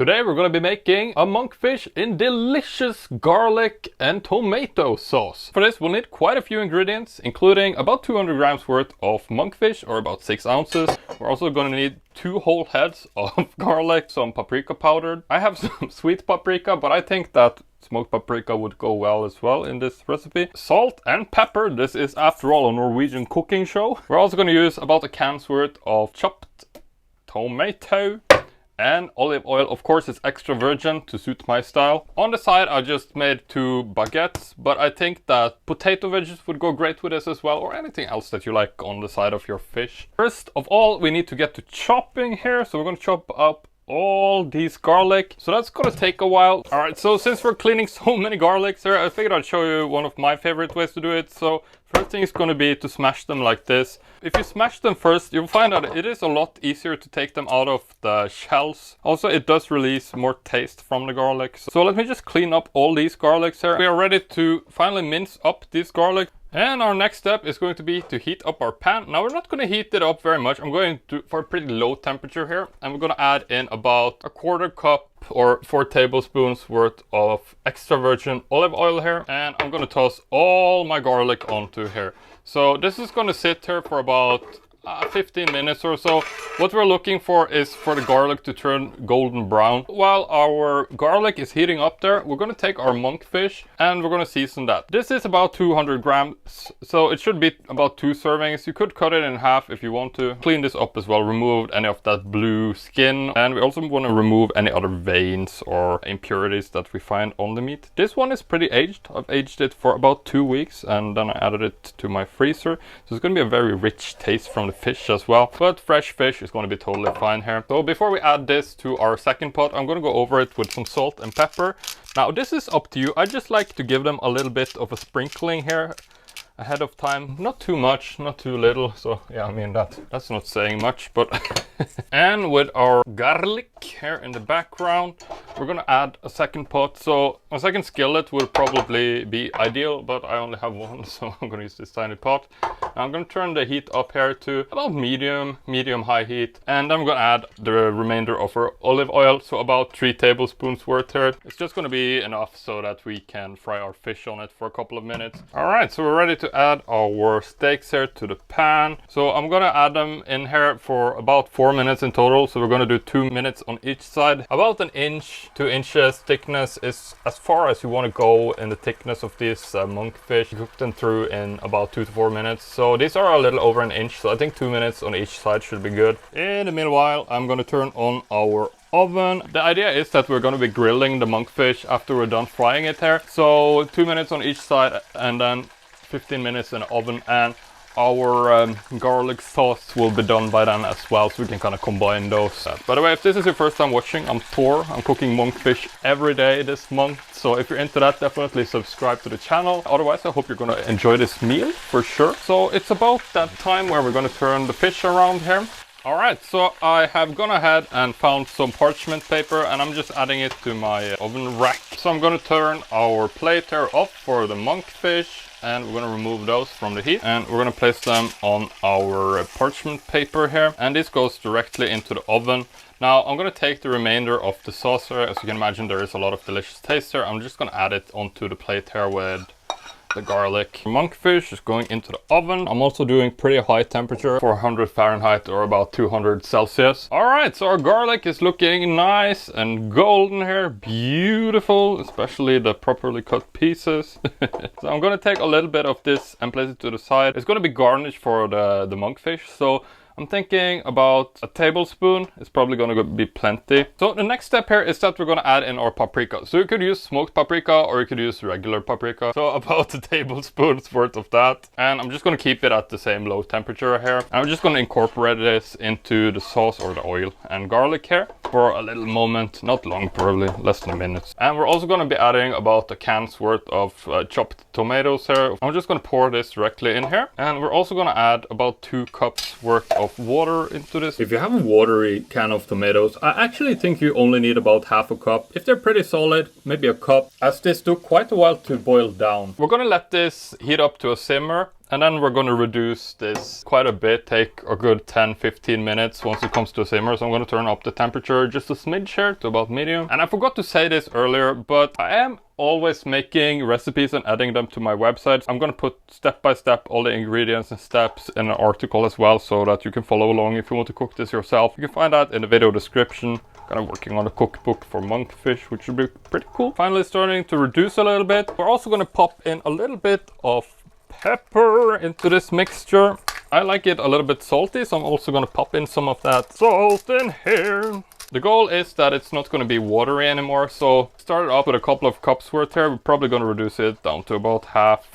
Today we're going to be making a monkfish in delicious garlic and tomato sauce. For this we'll need quite a few ingredients, including about 200 grams worth of monkfish, or about 6 ounces. We're also going to need 2 whole heads of garlic, some paprika powdered. I have some sweet paprika, but I think that smoked paprika would go well as well in this recipe. Salt and pepper. This is after all a Norwegian cooking show. We're also going to use about a can's worth of chopped tomato. And olive oil, of course, is extra virgin to suit my style. On the side, I just made 2 baguettes, but I think that potato wedges would go great with this as well, or anything else that you like on the side of your fish. First of all, we need to get to chopping here, so we're going to chop up all these garlic, so that's gonna take a while. All right, so since we're cleaning so many garlics here, I figured I'd show you one of my favorite ways to do it. So first thing is going to be to smash them like this. If you smash them first, you'll find that it is a lot easier to take them out of the shells. Also, it does release more taste from the garlic. So let me just clean up all these garlics here. We are ready to finally mince up this garlic. And our next step is going to be to heat up our pan. Now we're not going to heat it up very much. I'm going to for a pretty low temperature here. And we're going to add in about a 1/4 cup or 4 tablespoons worth of extra virgin olive oil here. And I'm going to toss all my garlic onto here. So this is going to sit here for about 15 minutes or so. What we're looking for is for the garlic to turn golden brown. While our garlic is heating up there, we're going to take our monkfish and we're going to season that. This is about 200 grams, so it should be about 2 servings. You could cut it in half if you want to. Clean this up as well, remove any of that blue skin, and we also want to remove any other veins or impurities that we find on the meat. This one is pretty aged. I've aged it for about 2 weeks and then I added it to my freezer. So it's going to be a very rich taste from the fish as well, but fresh fish is going to be totally fine here. So before we add this to our second pot, I'm going to go over it with some salt and pepper. Now this is up to you. I just like to give them a little bit of a sprinkling here ahead of time. Not too much, not too little. So yeah, I mean that's not saying much, but and with our garlic here in the background, we're gonna add a second pot. So a second skillet would probably be ideal, but I only have one, so I'm gonna use this tiny pot. Now I'm gonna turn the heat up here to about medium high heat, and I'm gonna add the remainder of our olive oil, so about 3 tablespoons worth here. It's just gonna be enough so that we can fry our fish on it for a couple of minutes. All right, so we're ready to add our steaks here to the pan. So I'm gonna add them in here for about 4 minutes in total. So we're gonna do 2 minutes on each side. About 1 inch, 2 inches thickness is as far as you want to go in the thickness of these monkfish. Cook them through in about 2 to 4 minutes. So these are a little over 1 inch, so I think 2 minutes on each side should be good. In the meanwhile, I'm gonna turn on our oven. The idea is that we're going to be grilling the monkfish after we're done frying it here. So 2 minutes on each side and then 15 minutes in the oven, and our garlic sauce will be done by then as well, so we can kind of combine those. By the way, if this is your first time watching, I'm Thor. I'm cooking monkfish every day this month, so if you're into that, definitely subscribe to the channel. Otherwise, I hope you're going to enjoy this meal for sure. So it's about that time where we're going to turn the fish around here. Alright, so I have gone ahead and found some parchment paper, and I'm just adding it to my oven rack. So I'm going to turn our plate here off for the monkfish, and we're going to remove those from the heat, and we're going to place them on our parchment paper here, and this goes directly into the oven. Now I'm going to take the remainder of the sauce here. As you can imagine, there is a lot of delicious taste here. I'm just going to add it onto the plate here with the garlic. Monkfish is going into the oven. I'm also doing pretty high temperature, 400 Fahrenheit or about 200 Celsius. All right, so our garlic is looking nice and golden here. Beautiful, especially the properly cut pieces. So I'm going to take a little bit of this and place it to the side. It's going to be garnished for the monkfish. So I'm thinking about a tablespoon. It's probably going to be plenty. So the next step here is that we're going to add in our paprika. So you could use smoked paprika or you could use regular paprika. So about a tablespoon's worth of that. And I'm just going to keep it at the same low temperature here. And I'm just going to incorporate this into the sauce or the oil and garlic here for a little moment. Not long, probably less than a minute. And we're also going to be adding about a can's worth of chopped tomatoes here. I'm just going to pour this directly in here. And we're also going to add about 2 cups worth of water into this. If you have a watery can of tomatoes, I actually think you only need about half a cup. If they're pretty solid, maybe a cup, as this took quite a while to boil down. We're gonna let this heat up to a simmer, And then we're gonna reduce this quite a bit, take a good 10-15 minutes once it comes to a simmer. So I'm gonna turn up the temperature just a smidge here to about medium. And I forgot to say this earlier, but I am always making recipes and adding them to my website. I'm gonna put step by step all the ingredients and steps in an article as well, so that you can follow along if you want to cook this yourself. You can find that in the video description. Kind of working on a cookbook for Monkfish, which should be pretty cool. Finally starting to reduce a little bit. We're also gonna pop in a little bit of pepper into this mixture. I like it a little bit salty, so I'm also gonna pop in some of that salt in here. The goal is that it's not gonna be watery anymore, so started off with a couple of cups worth here. We're probably gonna reduce it down to about half,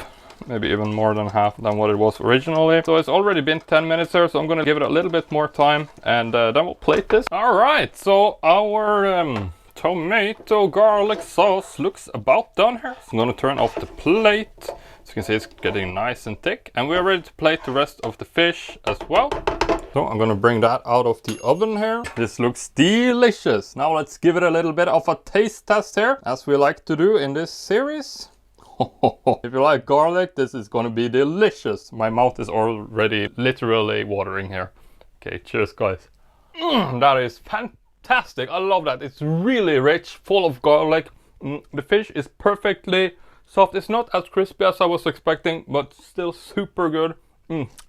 maybe even more than half than what it was originally. So it's already been 10 minutes here, so I'm gonna give it a little bit more time, and then we'll plate this. All right, so our tomato garlic sauce looks about done here. So I'm gonna turn off the plate. As you can see, it's getting nice and thick, and we're ready to plate the rest of the fish as well. So I'm gonna bring that out of the oven here. This looks delicious. Now let's give it a little bit of a taste test here, as we like to do in this series. If you like garlic, this is gonna be delicious. My mouth is already literally watering here. Okay, cheers guys. That is fantastic. I love that. It's really rich, full of garlic. The fish is perfectly soft. It's not as crispy as I was expecting, but still super good.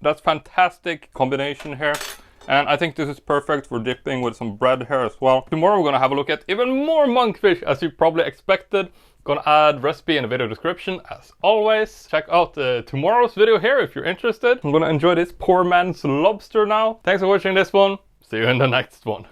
That's fantastic combination here. And I think this is perfect for dipping with some bread here as well. Tomorrow we're gonna have a look at even more monkfish, as you probably expected. Gonna add recipe in the video description as always. Check out tomorrow's video here if you're interested. I'm gonna enjoy this poor man's lobster now. Thanks for watching this one. See you in the next one.